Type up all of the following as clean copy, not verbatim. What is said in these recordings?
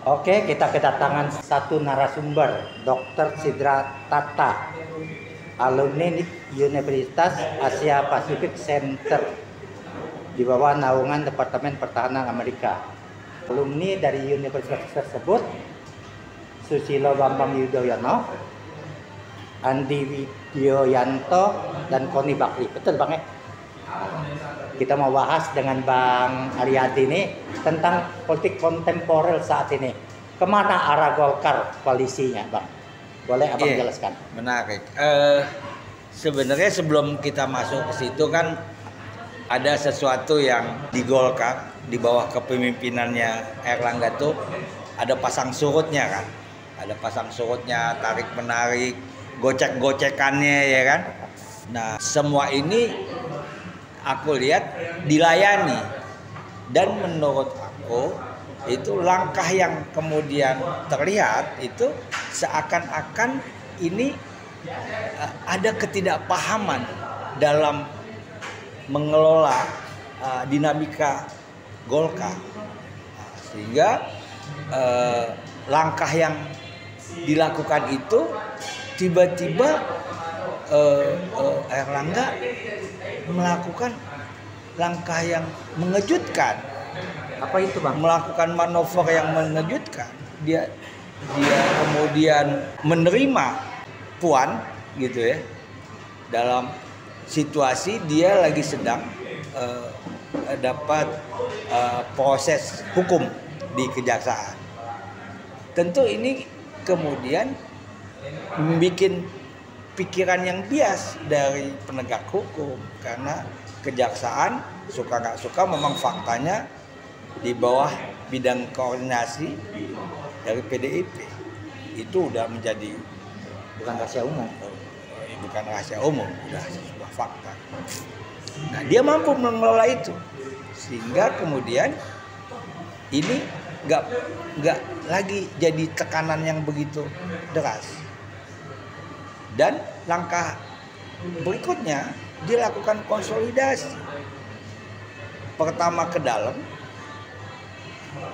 Oke, kita kedatangan satu narasumber, Dr. Sidra Tata, alumni Universitas Asia Pacific Center di bawah naungan Departemen Pertahanan Amerika. Alumni dari universitas tersebut Susilo Bambang Yudhoyono, Andi Widianto, dan Koni Bakri. Betul Bang ya? Kita mau bahas dengan Bang Aryadi ini tentang politik kontemporer saat ini. Kemana arah Golkar koalisinya, Bang? Boleh Abang jelaskan? Menarik. Sebenarnya sebelum kita masuk ke situ kan ada sesuatu yang di Golkar di bawah kepemimpinannya Erlangga tuh ada pasang surutnya kan. Ada pasang surutnya, tarik menarik, gocek-gocekannya ya kan. Nah, semua ini aku lihat dilayani, dan menurut aku itu langkah yang kemudian terlihat itu seakan-akan ini ada ketidakpahaman dalam mengelola dinamika Golkar, sehingga langkah yang dilakukan itu tiba-tiba Erlangga melakukan langkah yang mengejutkan. Apa itu Bang? Melakukan manuver yang mengejutkan. Dia kemudian menerima Puan gitu ya, dalam situasi dia lagi sedang dapat proses hukum di kejaksaan. Tentu ini kemudian membuat pikiran yang bias dari penegak hukum, karena kejaksaan suka nggak suka memang faktanya di bawah bidang koordinasi dari PDIP. Itu udah menjadi Bukan rahasia umum. Bukan rahasia umum, udah sebuah fakta. Nah, dia mampu mengelola itu sehingga kemudian ini nggak lagi jadi tekanan yang begitu deras. Dan langkah berikutnya dia lakukan konsolidasi. Pertama ke dalam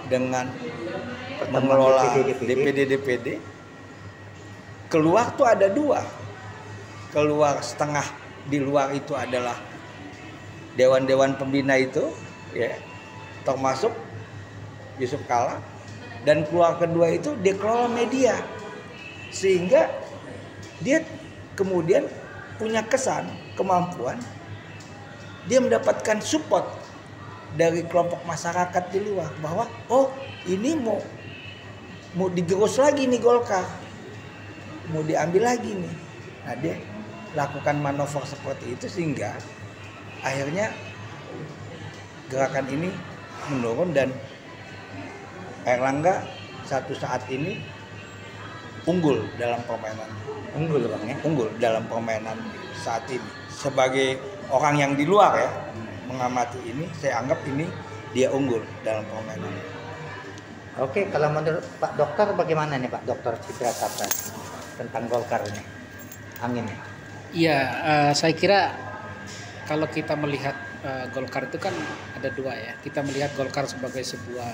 dengan mengelola DPD. Keluar tuh ada dua. Keluar setengah, di luar itu adalah dewan-dewan pembina itu, ya, termasuk Yusuf Kala. Dan keluar kedua itu dia kelola media, sehingga dia kemudian punya kesan, kemampuan, dia mendapatkan support dari kelompok masyarakat di luar bahwa ini mau digerus lagi nih Golkar, mau diambil lagi nih. Nah, dia lakukan manuver seperti itu sehingga akhirnya gerakan ini menurun, dan Erlangga satu saat ini unggul dalam permainan. Unggul Bang ya? Unggul dalam permainan saat ini. Sebagai orang yang di luar ya, mengamati ini, saya anggap ini dia unggul dalam permainan. Oke, kalau menurut Pak Dokter bagaimana nih Pak Dokter Sidra Tata tentang Golkar ini, anginnya? Iya, saya kira kalau kita melihat Golkar itu kan ada dua ya. Kita melihat Golkar sebagai sebuah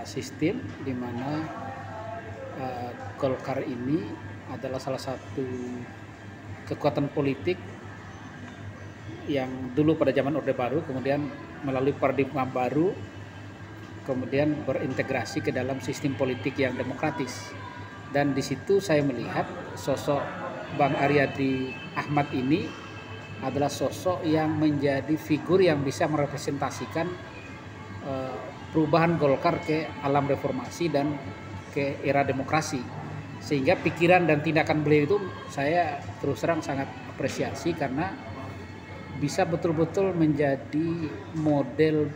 sistem di mana Golkar ini adalah salah satu kekuatan politik yang dulu pada zaman Orde Baru kemudian melalui paradigma baru kemudian berintegrasi ke dalam sistem politik yang demokratis. Dan di situ saya melihat sosok Bang Aryadi Ahmad ini adalah sosok yang menjadi figur yang bisa merepresentasikan perubahan Golkar ke alam reformasi dan ke era demokrasi, sehingga pikiran dan tindakan beliau itu saya terus terang sangat apresiasi karena bisa betul-betul menjadi model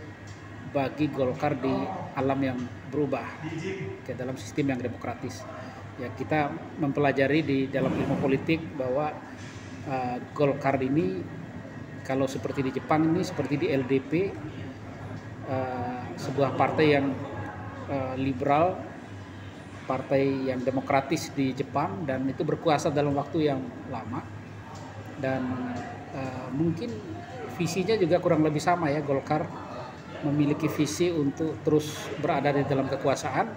bagi Golkar di alam yang berubah ke dalam sistem yang demokratis. Ya, kita mempelajari di dalam ilmu politik bahwa Golkar ini kalau seperti di Jepang ini seperti di LDP, sebuah partai yang liberal, partai yang demokratis di Jepang, dan itu berkuasa dalam waktu yang lama, dan mungkin visinya juga kurang lebih sama ya Golkar memiliki visi untuk terus berada di dalam kekuasaan.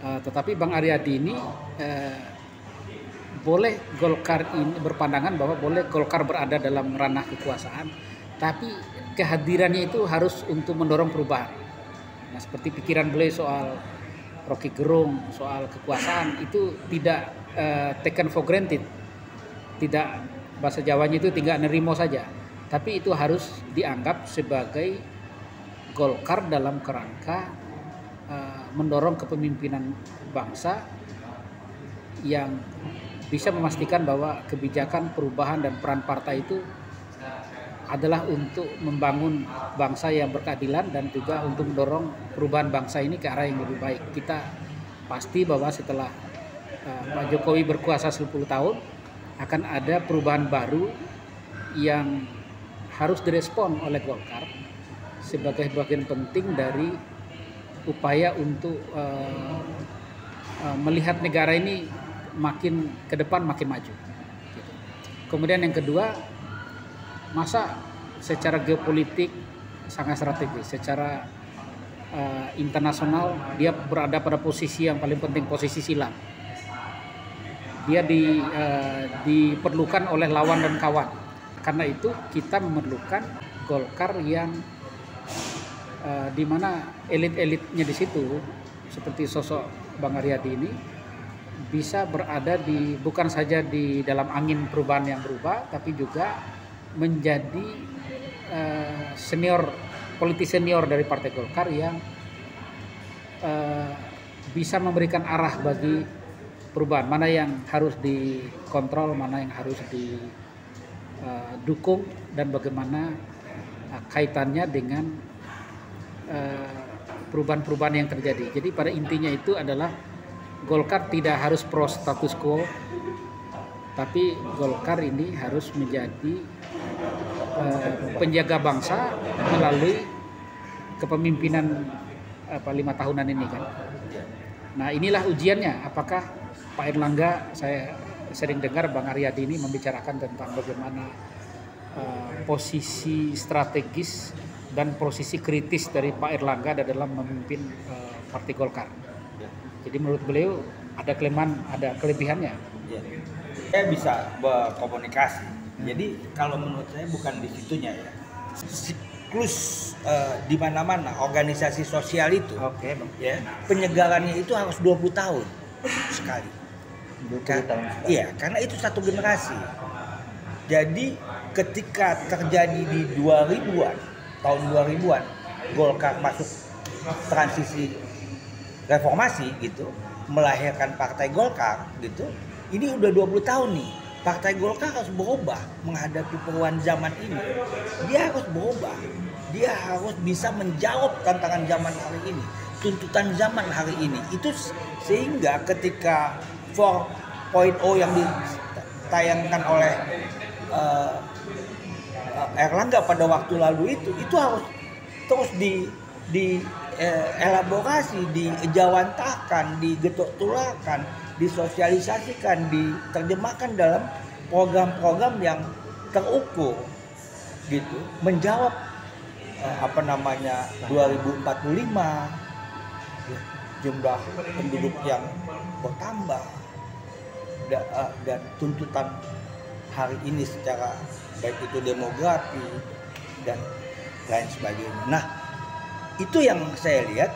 Tetapi Bang Aryadi ini boleh Golkar ini berpandangan bahwa boleh Golkar berada dalam ranah kekuasaan, tapi kehadirannya itu harus untuk mendorong perubahan. Nah, seperti pikiran beliau soal Rocky Gerung, soal kekuasaan itu tidak taken for granted, tidak, bahasa Jawanya itu tidak nerimo saja, tapi itu harus dianggap sebagai Golkar dalam kerangka mendorong kepemimpinan bangsa yang bisa memastikan bahwa kebijakan perubahan dan peran partai itu adalah untuk membangun bangsa yang berkeadilan dan juga untuk mendorong perubahan bangsa ini ke arah yang lebih baik. Kita pasti bahwa setelah Pak Jokowi berkuasa 10 tahun akan ada perubahan baru yang harus direspon oleh Golkar sebagai bagian penting dari upaya untuk melihat negara ini makin ke depan makin maju. Kemudian yang kedua, masa secara geopolitik sangat strategis, secara internasional dia berada pada posisi yang paling penting, posisi silang. Dia diperlukan oleh lawan dan kawan. Karena itu kita memerlukan Golkar yang di mana elit-elitnya di situ seperti sosok Bang Aryadi ini bisa berada bukan saja di dalam angin perubahan yang berubah, tapi juga menjadi politik senior dari Partai Golkar yang bisa memberikan arah bagi perubahan, mana yang harus dikontrol, mana yang harus didukung, dan bagaimana kaitannya dengan perubahan-perubahan yang terjadi. Jadi pada intinya itu adalah Golkar tidak harus pro status quo, tapi Golkar ini harus menjadi penjaga bangsa melalui kepemimpinan 5 tahunan ini kan. Nah, inilah ujiannya. Apakah Pak Erlangga, saya sering dengar Bang Aryadi ini membicarakan tentang bagaimana posisi strategis dan posisi kritis dari Pak Erlangga dalam memimpin Partai Golkar. Jadi menurut beliau ada kelemahan, ada kelebihannya. Ya. Saya bisa berkomunikasi. Jadi kalau menurut saya bukan di situnya ya. Siklus di mana-mana organisasi sosial itu, ya, penyegarannya itu harus 20 tahun sekali. 20 tahun sekali. Iya, karena itu satu generasi. Jadi ketika terjadi di 2000-an, tahun 2000-an, Golkar masuk transisi reformasi gitu, melahirkan Partai Golkar gitu. Ini udah 20 tahun nih. Partai Golkar harus berubah menghadapi perubahan zaman ini. Dia harus berubah. Dia harus bisa menjawab tantangan zaman hari ini, tuntutan zaman hari ini. Itu sehingga ketika 4.0 yang ditayangkan oleh Erlangga pada waktu lalu itu harus terus elaborasi, dijawantahkan, digetok-tulakan, disosialisasikan, diterjemahkan dalam program-program yang terukur gitu, menjawab 2045 jumlah penduduk yang bertambah dan tuntutan hari ini secara baik itu demografi dan lain sebagainya. Nah, itu yang saya lihat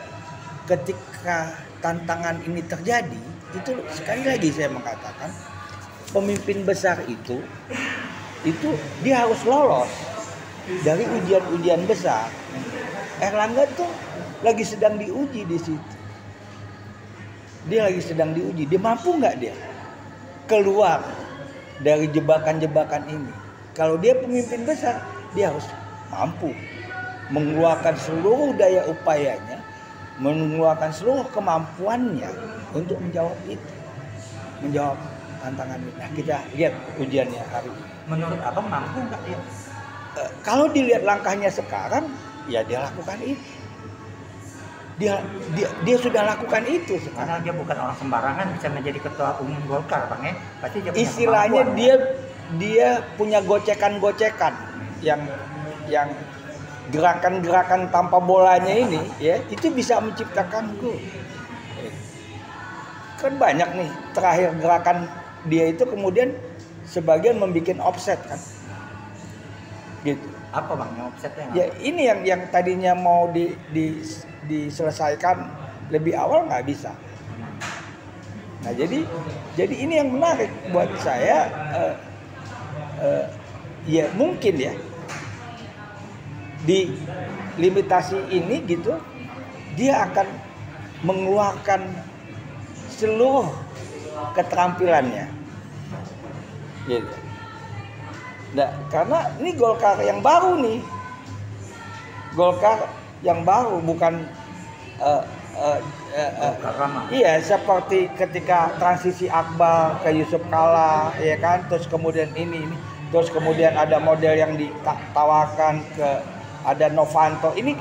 ketika tantangan ini terjadi, itu sekali lagi saya mengatakan pemimpin besar itu dia harus lolos dari ujian-ujian besar. Erlangga tuh lagi sedang diuji di situ. Dia lagi sedang diuji. Dia mampu nggak dia keluar dari jebakan-jebakan ini? Kalau dia pemimpin besar, dia harus mampu mengeluarkan seluruh daya upayanya, mengeluarkan seluruh kemampuannya untuk menjawab itu, menjawab tantangan ini. Nah, kita lihat ujiannya hari ini. Menurut Abang mampu nggak dia? Kalau dilihat langkahnya sekarang, ya dia lakukan itu. Dia sudah lakukan itu sekarang. Karena dia bukan orang sembarangan bisa menjadi ketua umum Golkar, Bang ya. Pasti dia punya istilahnya kemampuan, dia punya gocekan-gocekan yang gerakan-gerakan tanpa bolanya ini ya itu bisa menciptakan gol. Kan banyak nih terakhir gerakan dia itu kemudian sebagian membuat offset kan. Gitu. Apa bang yang offsetnya? Ya ini yang tadinya mau diselesaikan lebih awal nggak bisa. Nah jadi ini yang menarik buat saya. Ya mungkin ya di limitasi ini gitu dia akan mengeluarkan seluruh keterampilannya gitu. Nah, karena ini Golkar yang baru nih, Golkar yang baru bukan iya seperti ketika transisi Akbar ke Yusuf Kala ya kan, terus kemudian ini terus kemudian ada model yang ditawarkan ke ada Novanto ini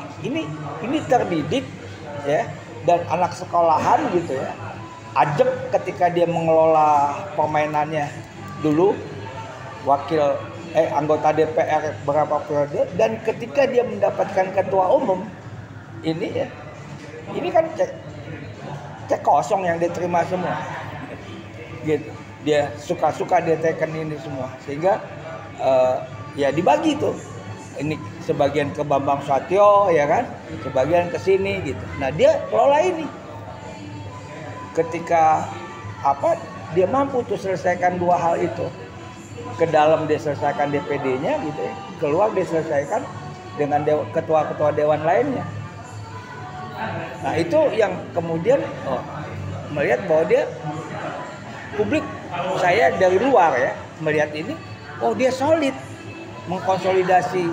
terdidik ya dan anak sekolahan gitu ya, ajak ketika dia mengelola permainannya dulu anggota DPR berapa periode, dan ketika dia mendapatkan ketua umum ini kan cek kosong yang diterima semua gitu, dia suka-suka dia teken ini semua sehingga ya dibagi tuh, ini sebagian ke Bambang Susatyo ya kan, sebagian ke sini gitu. Nah dia kelola ini ketika dia mampu tuh selesaikan dua hal itu, ke dalam dia selesaikan DPD-nya gitu ya, keluar dia selesaikan dengan ketua-ketua dewan lainnya. Nah itu yang kemudian melihat bahwa dia publik, saya dari luar ya melihat ini, dia solid mengkonsolidasi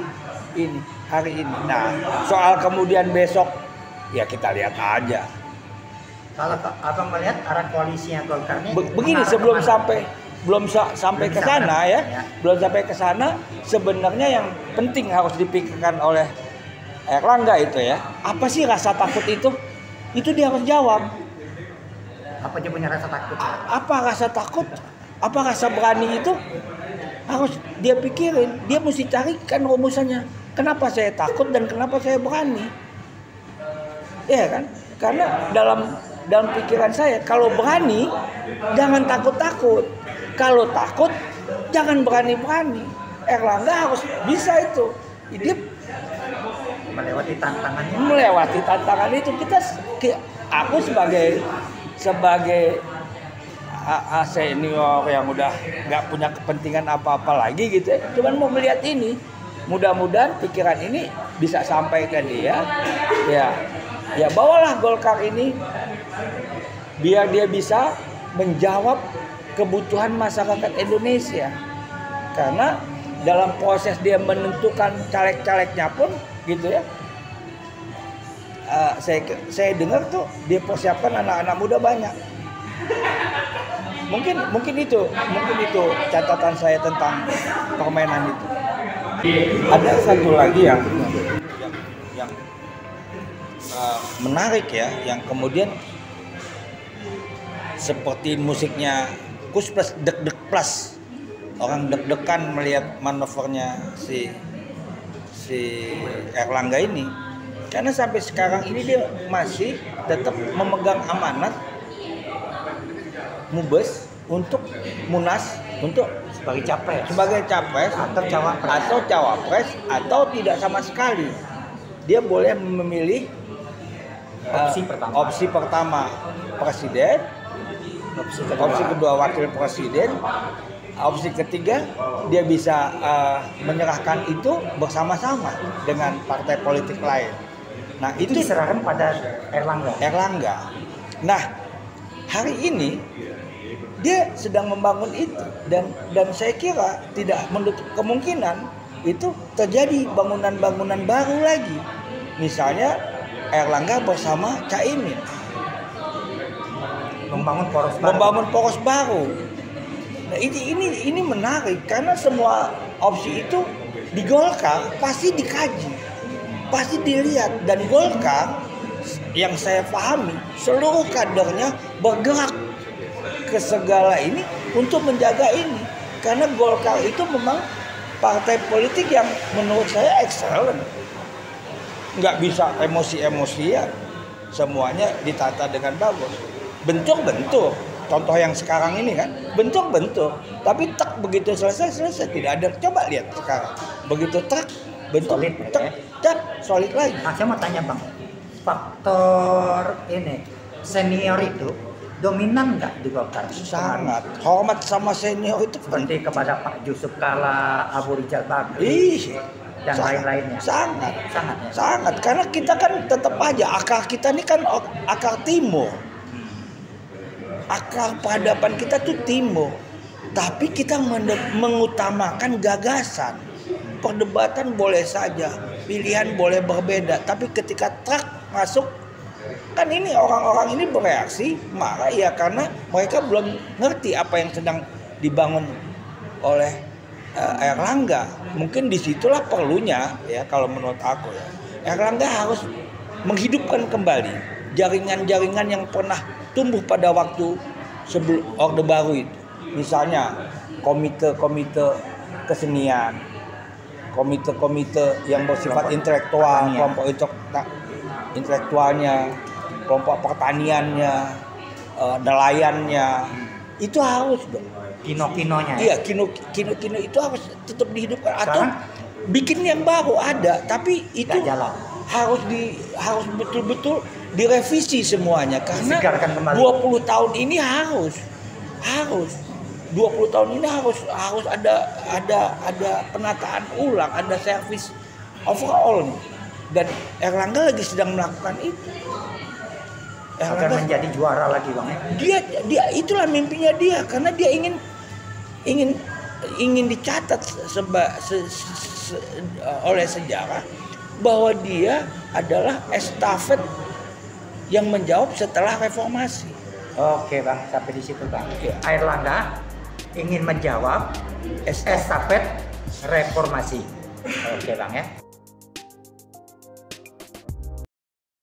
ini hari ini. Nah soal kemudian besok ya kita lihat aja. Kalau abang melihat arah koalisinya Golkar ini begini, sebelum sampai ke sana ya, belum sampai ke sana, sebenarnya yang penting harus dipikirkan oleh Erlangga itu ya, apa sih rasa takut itu? Itu dia harus jawab. Apa dia punya rasa takut? Apa rasa takut? Apa rasa berani itu? Harus dia pikirin, dia mesti carikan rumusannya. Kenapa saya takut dan kenapa saya berani? Ya kan? Karena dalam pikiran saya, kalau berani jangan takut-takut. Kalau takut jangan berani-berani. Erlangga harus bisa itu. Dia melewati tantangannya. Melewati tantangan itu, aku sebagai senior yang udah nggak punya kepentingan apa-apa lagi gitu ya, cuman mau melihat ini, mudah-mudahan pikiran ini bisa sampai ke dia ya bawalah Golkar ini biar dia bisa menjawab kebutuhan masyarakat Indonesia, karena dalam proses dia menentukan caleg-calegnya pun gitu ya, saya dengar tuh dia persiapkan anak-anak muda banyak. Mungkin itu catatan saya tentang permainan itu. Ada satu lagi yang menarik ya, yang kemudian seperti musiknya Kus Plus, deg-deg plus, orang deg-degan melihat manuvernya si Erlangga ini, karena sampai sekarang ini dia masih tetap memegang amanat Mubes untuk Munas, untuk sebagai capres atau cawapres atau tidak sama sekali. Dia boleh memilih opsi pertama presiden, opsi kedua wakil presiden, opsi ketiga dia bisa menyerahkan itu bersama-sama dengan partai politik lain. Nah itu diserahkan pada Erlangga. Nah hari ini dia sedang membangun itu, dan saya kira tidak menutup kemungkinan itu terjadi bangunan-bangunan baru lagi. Misalnya Erlangga bersama Caimin membangun poros baru. Nah, ini menarik karena semua opsi itu di Golkar pasti dikaji, pasti dilihat, dan Golkar yang saya pahami seluruh kadernya bergerak ke segala ini untuk menjaga ini, karena Golkar itu memang partai politik yang menurut saya excellent nggak bisa emosi-emosian, semuanya ditata dengan bagus. Bentuk-bentuk, contoh yang sekarang ini kan, bentuk-bentuk, tapi tak begitu selesai tidak ada. Coba lihat sekarang, begitu tak bentuk Solid, tak solid lagi. Nah, saya mau tanya Bang, faktor ini senior itu dominan nggak di Golkar? Sangat hormat sama senior itu Seperti kepada Pak Yusuf Kala, Abu Rizal Bakri, dan lain-lainnya. Sangat, ya? sangat. Karena kita kan tetap aja akar kita ini kan akar timur. Akar peradaban kita tuh timur. Tapi kita mengutamakan gagasan. Perdebatan boleh saja, pilihan boleh berbeda. Tapi ketika truk masuk, kan ini orang-orang ini bereaksi marah ya karena mereka belum ngerti apa yang sedang dibangun oleh Airlangga. Mungkin disitulah perlunya ya kalau menurut aku ya, Airlangga harus menghidupkan kembali jaringan-jaringan yang pernah tumbuh pada waktu sebelum Orde Baru itu. Misalnya komite-komite kesenian, komite-komite yang bersifat intelektual, kelompok intelektualnya, kelompok pertaniannya, nelayannya, itu harus dong. Kino-kinonya. Iya, kino itu harus tetap dihidupkan atau bikin yang baru ada, tapi itu harus betul-betul direvisi semuanya karena 20 tahun ini harus 20 tahun ini harus ada penataan ulang, ada servis overall nih. Dan Airlangga lagi sedang melakukan itu. Akan menjadi juara lagi Bang ya. Dia itulah mimpinya dia karena dia ingin dicatat oleh sejarah bahwa dia adalah estafet yang menjawab setelah reformasi. Oke Bang, sampai di situ Bang. Airlangga ingin menjawab estafet reformasi. Oke Bang ya.